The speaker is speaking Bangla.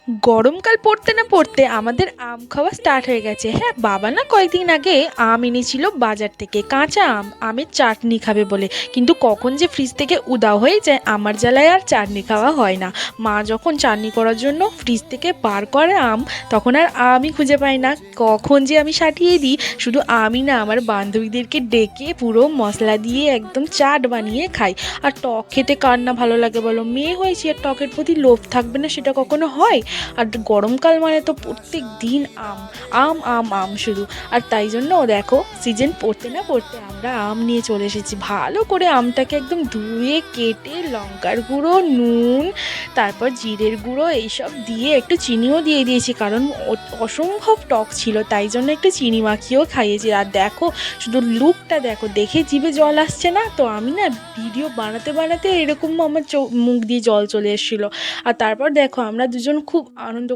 গরমকাল পড়তে না পড়তে আমাদের আম খাওয়া স্টার্ট হয়ে গেছে। হ্যাঁ, বাবা না কয়েকদিন আগে আম এনেছিল বাজার থেকে, কাঁচা আম, আমের চাটনি খাবে বলে। কিন্তু কখন যে ফ্রিজ থেকে উধাও হয়ে যায়, আমার জ্বালায় আর চাটনি খাওয়া হয় না। মা যখন চাটনি করার জন্য ফ্রিজ থেকে বার করে আম, তখন আর আমই খুঁজে পাই না। কখন যে আমি সাটিয়ে দিই, শুধু আমি না, আমার বান্ধবীদেরকে ডেকে পুরো মশলা দিয়ে একদম চাট বানিয়ে খাই। আর টক খেতে কার না ভালো লাগে বলো? মেয়ে হয়েছি, আর টকের প্রতি লোভ থাকবে না সেটা কখনো হয়? আর গরমকাল মানে তো প্রত্যেক দিন আম, আম আম আম শুধু। আর তাই জন্য দেখো, সিজন পড়তে না পড়তে আমরা আম নিয়ে চলে এসেছি। ভালো করে আমটাকে একদম ধুয়ে কেটে লঙ্কার গুঁড়ো, নুন, তারপর জিরের গুঁড়ো এইসব দিয়ে একটু চিনিও দিয়ে দিয়েছি, কারণ অসম্ভব টক ছিল, তাই জন্য একটু চিনি মাখিয়েও খাইয়েছি। আর দেখো, শুধু লুকটা দেখো, দেখে জিভে জল আসছে না? তো আমি না ভিডিও বানাতে বানাতে এরকম আমার মুখ দিয়ে জল চলে এসেছিলো। আর তারপর দেখো, আমরা দুজন খুব আনন্দ